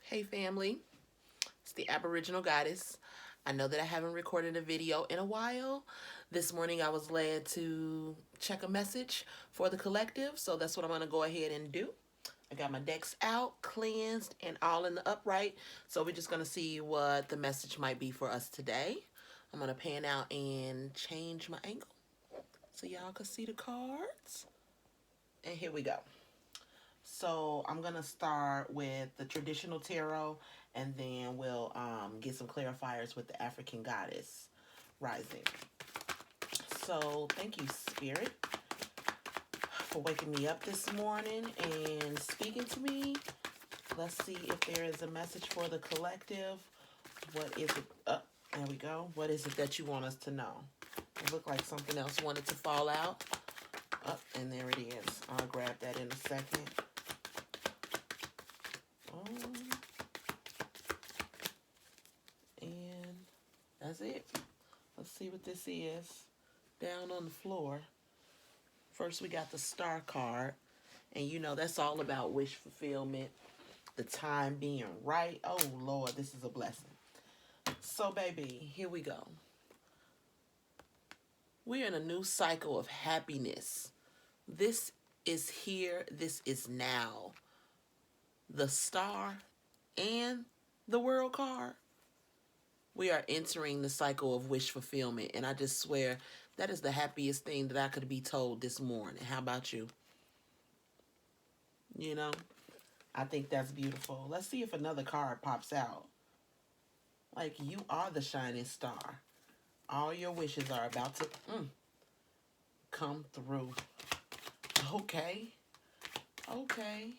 Hey family, it's the Aboriginal Goddess. I know that I haven't recorded a video in a while. This morning I was led to check a message for the collective, so that's what I'm going to go ahead and do. I got my decks out, cleansed, and all in the upright, so we're just going to see what the message might be for us today. I'm going to pan out and change my angle so y'all can see the cards. And here we go. So I'm going to start with the traditional tarot, and then we'll get some clarifiers with the African Goddess rising. So thank you, Spirit, for waking me up this morning and speaking to me. Let's see if there is a message for the collective. What is it? There we go. What is it that you want us to know? It looked like something else wanted to fall out. And there it is. I'll grab that in a second. And that's it. Let's see what this is. Down on the floor. First, we got the Star card. And you know, that's all about wish fulfillment. The time being right. Oh, Lord, this is a blessing. So, baby, here we go. We're in a new cycle of happiness. This is here. This is now. The Star and the World card. We are entering the cycle of wish fulfillment. And I just swear that is the happiest thing that I could be told this morning. How about you? You know, I think that's beautiful. Let's see if another card pops out. Like, you are the shining star. All your wishes are about to come through. Okay. Okay.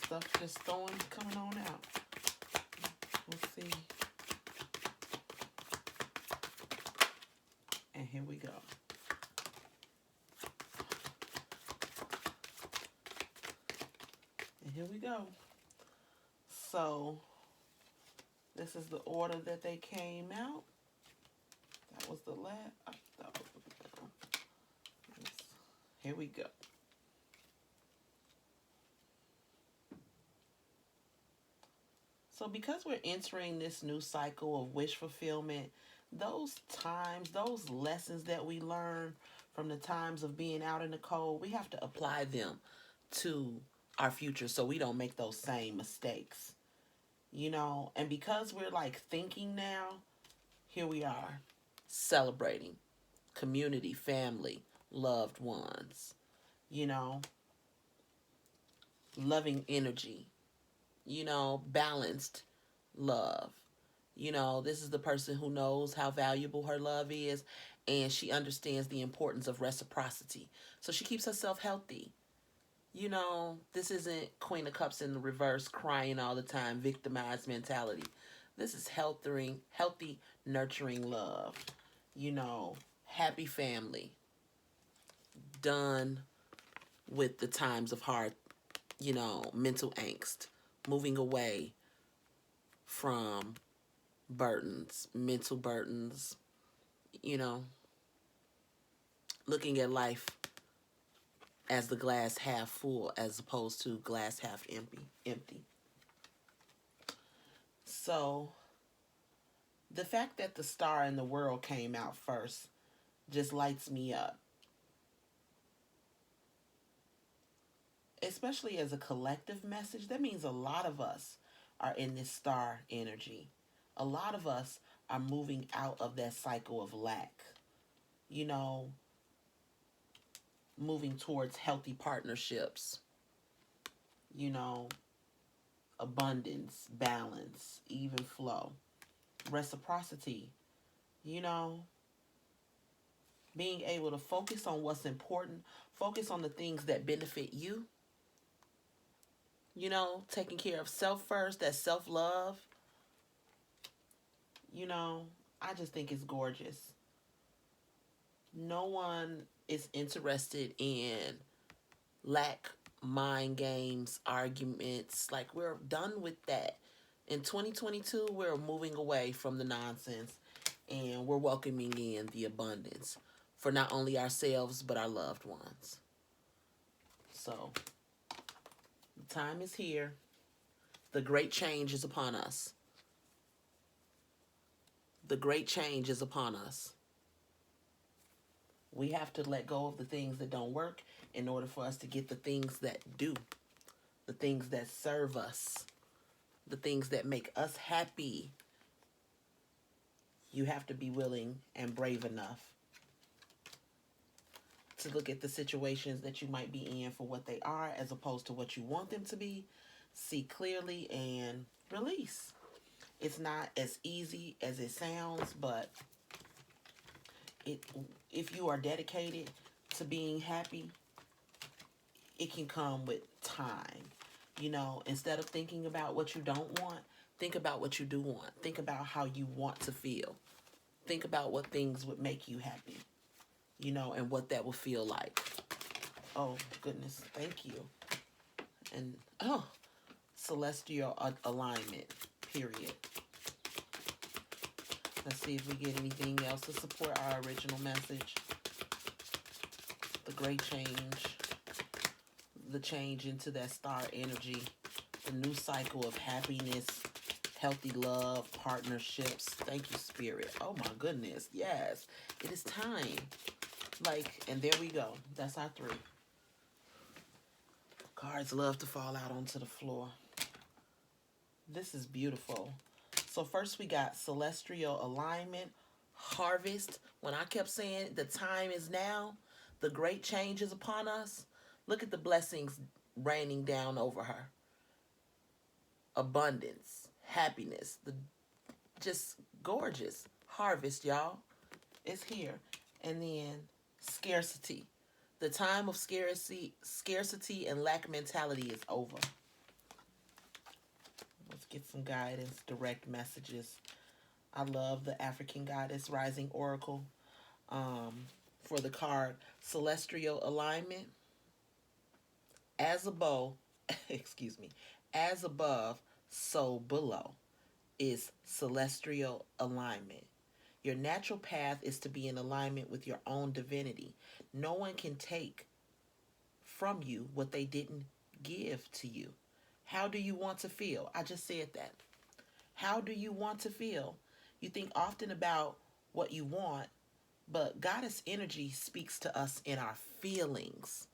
Stuff just coming on out. Let's see. And here we go. And here we go. So, this is the order that they came out. That was the last. Here we go. So because we're entering this new cycle of wish fulfillment, those times, those lessons that we learn from the times of being out in the cold, we have to apply them to our future so we don't make those same mistakes. You know, and because we're like thinking now, here we are celebrating community, family, loved ones, you know, loving energy, you know, balanced love. You know, this is the person who knows how valuable her love is, and she understands the importance of reciprocity. So she keeps herself healthy. You know, this isn't Queen of Cups in the reverse, crying all the time, victimized mentality. This is healthy, nurturing love. You know, happy family. Done with the times of hard, you know, mental angst. Moving away from burdens, mental burdens, you know, looking at life as the glass half full as opposed to glass half empty. So the fact that the Star in the World came out first just lights me up. Especially as a collective message, that means a lot of us are in this star energy. A lot of us are moving out of that cycle of lack. You know, moving towards healthy partnerships. You know, abundance, balance, even flow, reciprocity. You know, being able to focus on what's important, focus on the things that benefit you. You know, taking care of self first, that self-love. You know, I just think it's gorgeous. No one is interested in lack, mind games, arguments. Like, we're done with that. In 2022, we're moving away from the nonsense, and we're welcoming in the abundance for not only ourselves, but our loved ones. So, the time is here. The great change is upon us. The great change is upon us. We have to let go of the things that don't work in order for us to get the things that do, the things that serve us, the things that make us happy. You have to be willing and brave enough to look at the situations that you might be in for what they are as opposed to what you want them to be. See clearly and release. It's not as easy as it sounds, but it if you are dedicated to being happy, it can come with time. You know, instead of thinking about what you don't want, think about what you do want. Think about how you want to feel. Think about what things would make you happy, you know, and what that will feel like. Oh, goodness. Thank you. And, celestial alignment, period. Let's see if we get anything else to support our original message. The great change. The change into that star energy. The new cycle of happiness, healthy love, partnerships. Thank you, Spirit. Oh, my goodness. Yes. It is time. And there we go. That's our 3. Cards love to fall out onto the floor. This is beautiful. So first we got celestial alignment, harvest. When I kept saying the time is now, the great change is upon us. Look at the blessings raining down over her. Abundance, happiness, just gorgeous. Harvest, y'all. It's here. And then scarcity. The time of scarcity and lack mentality is over. Let's get some guidance, direct messages. I love the African Goddess Rising Oracle for the card Celestial Alignment. As above, as above, so below is celestial alignment. Your natural path is to be in alignment with your own divinity. No one can take from you what they didn't give to you. How do you want to feel? I just said that. How do you want to feel? You think often about what you want, but goddess energy speaks to us in our feelings.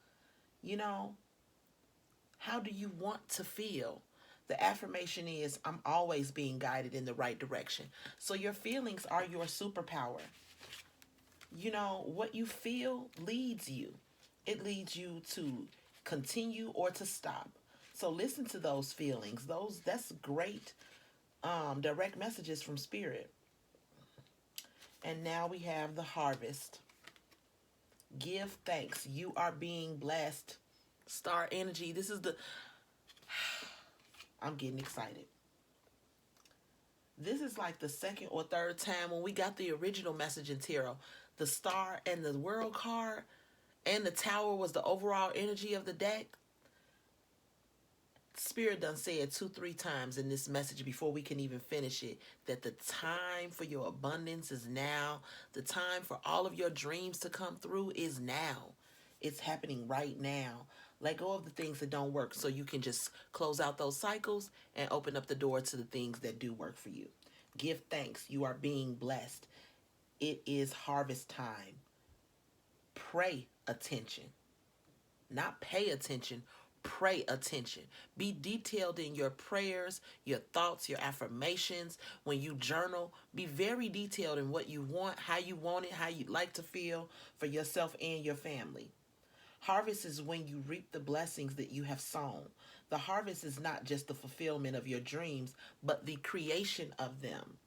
You know, how do you want to feel? The affirmation is, I'm always being guided in the right direction. So your feelings are your superpower. You know, what you feel leads you. It leads you to continue or to stop. So listen to those feelings. That's great direct messages from Spirit. And now we have the harvest. Give thanks. You are being blessed. Star energy. This is the... I'm getting excited. This is like the second or third time when we got the original message in tarot. The star and the world card and the tower was the overall energy of the deck. Spirit done said 2-3 times in this message before we can even finish it that the time for your abundance is now. The time for all of your dreams to come through is now. It's happening right now. Let go of the things that don't work so you can just close out those cycles and open up the door to the things that do work for you. Give thanks. You are being blessed. It is harvest time. Pray attention. Not pay attention. Pray attention. Be detailed in your prayers, your thoughts, your affirmations. When you journal, be very detailed in what you want, how you'd like to feel for yourself and your family. Harvest is when you reap the blessings that you have sown. The harvest is not just the fulfillment of your dreams, but the creation of them.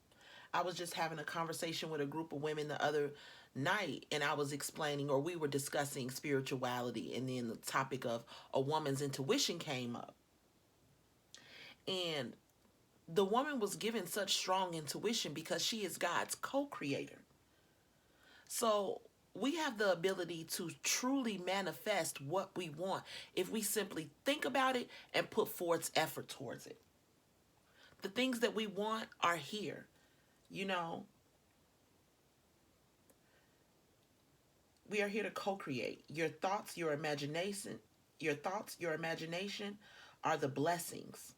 I was just having a conversation with a group of women the other night, and I was explaining, or we were discussing spirituality, and then the topic of a woman's intuition came up. And the woman was given such strong intuition because she is God's co-creator. So we have the ability to truly manifest what we want if we simply think about it and put forth effort towards it. The things that we want are here. You know, we are here to co-create. Your thoughts, your imagination are the blessings.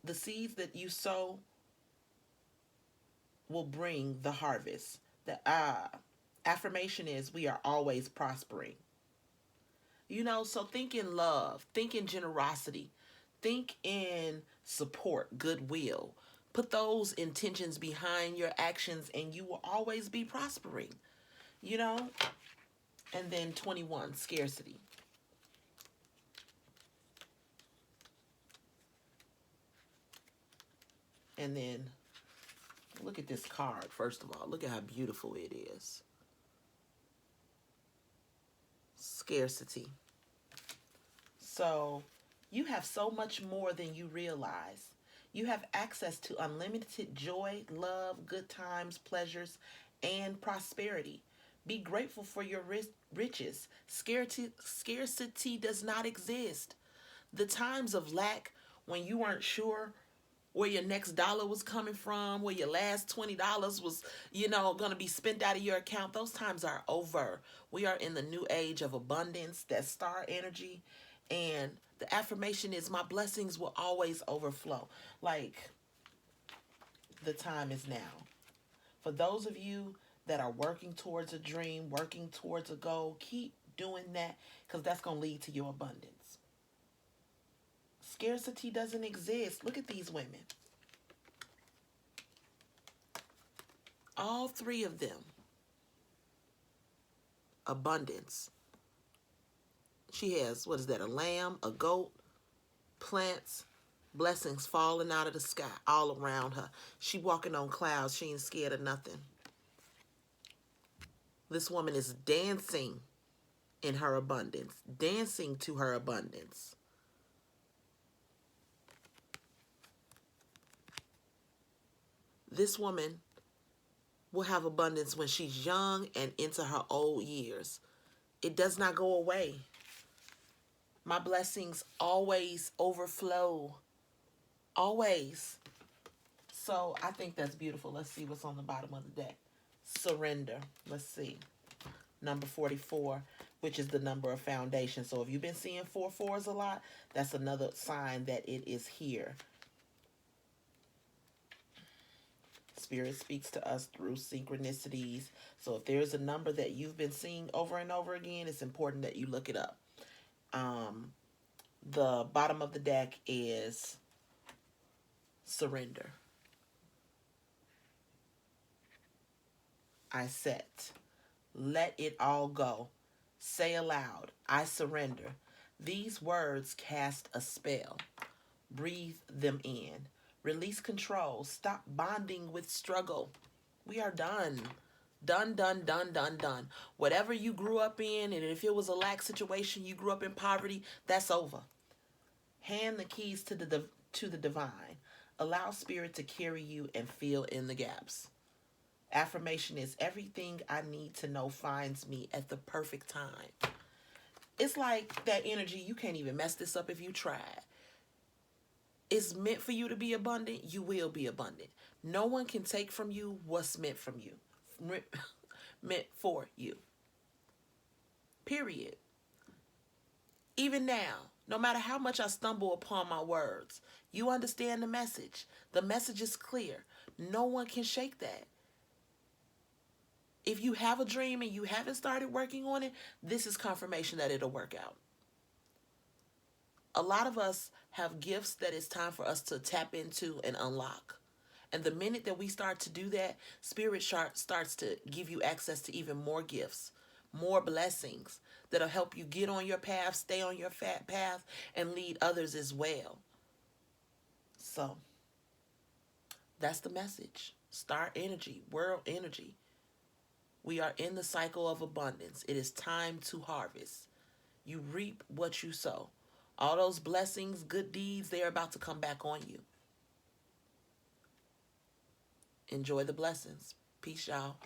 The seeds that you sow will bring the harvest. The affirmation is we are always prospering. So think in love, think in generosity, think in support, goodwill. Put those intentions behind your actions and you will always be prospering, you know? And then 21, scarcity. And then look at this card, first of all. Look at how beautiful it is. Scarcity. So you have so much more than you realize. You have access to unlimited joy, love, good times, pleasures, and prosperity. Be grateful for your riches. Scarcity does not exist. The times of lack when you weren't sure where your next dollar was coming from, where your last $20 was, going to be spent out of your account, those times are over. We are in the new age of abundance, that star energy. And the affirmation is my blessings will always overflow. Like, the time is now. For those of you that are working towards a dream, working towards a goal, keep doing that because that's going to lead to your abundance. Scarcity doesn't exist. Look at these women. All three of them. Abundance. She has, what is that, a lamb, a goat, plants, blessings falling out of the sky all around her. She walking on clouds. She ain't scared of nothing. This woman is dancing in her abundance, dancing to her abundance. This woman will have abundance when she's young and into her old years. It does not go away. My blessings always overflow. Always. So I think that's beautiful. Let's see what's on the bottom of the deck. Surrender. Let's see. Number 44, which is the number of foundation. So if you've been seeing 4/4s a lot, that's another sign that it is here. Spirit speaks to us through synchronicities. So if there's a number that you've been seeing over and over again, it's important that you look it up. The bottom of the deck is surrender. I set. Let it all go. Say aloud, I surrender. These words cast a spell. Breathe them in. Release control. Stop bonding with struggle. We are done. Done, done, done, done, done. Whatever you grew up in, and if it was a lack situation, you grew up in poverty, that's over. Hand the keys to the divine. Allow spirit to carry you and fill in the gaps. Affirmation is everything I need to know finds me at the perfect time. It's like that energy, you can't even mess this up if you try. It's meant for you to be abundant, you will be abundant. No one can take from you what's meant from you. Meant for you. Period. Even now, no matter how much I stumble upon my words, you understand the message. The message is clear. No one can shake that. If you have a dream and you haven't started working on it, this is confirmation that it'll work out. A lot of us have gifts that it's time for us to tap into and unlock. And the minute that we start to do that, Spirit starts to give you access to even more gifts, more blessings that'll help you get on your path, stay on your path, and lead others as well. So, that's the message. Star energy, world energy. We are in the cycle of abundance. It is time to harvest. You reap what you sow. All those blessings, good deeds, they're about to come back on you. Enjoy the blessings. Peace, y'all.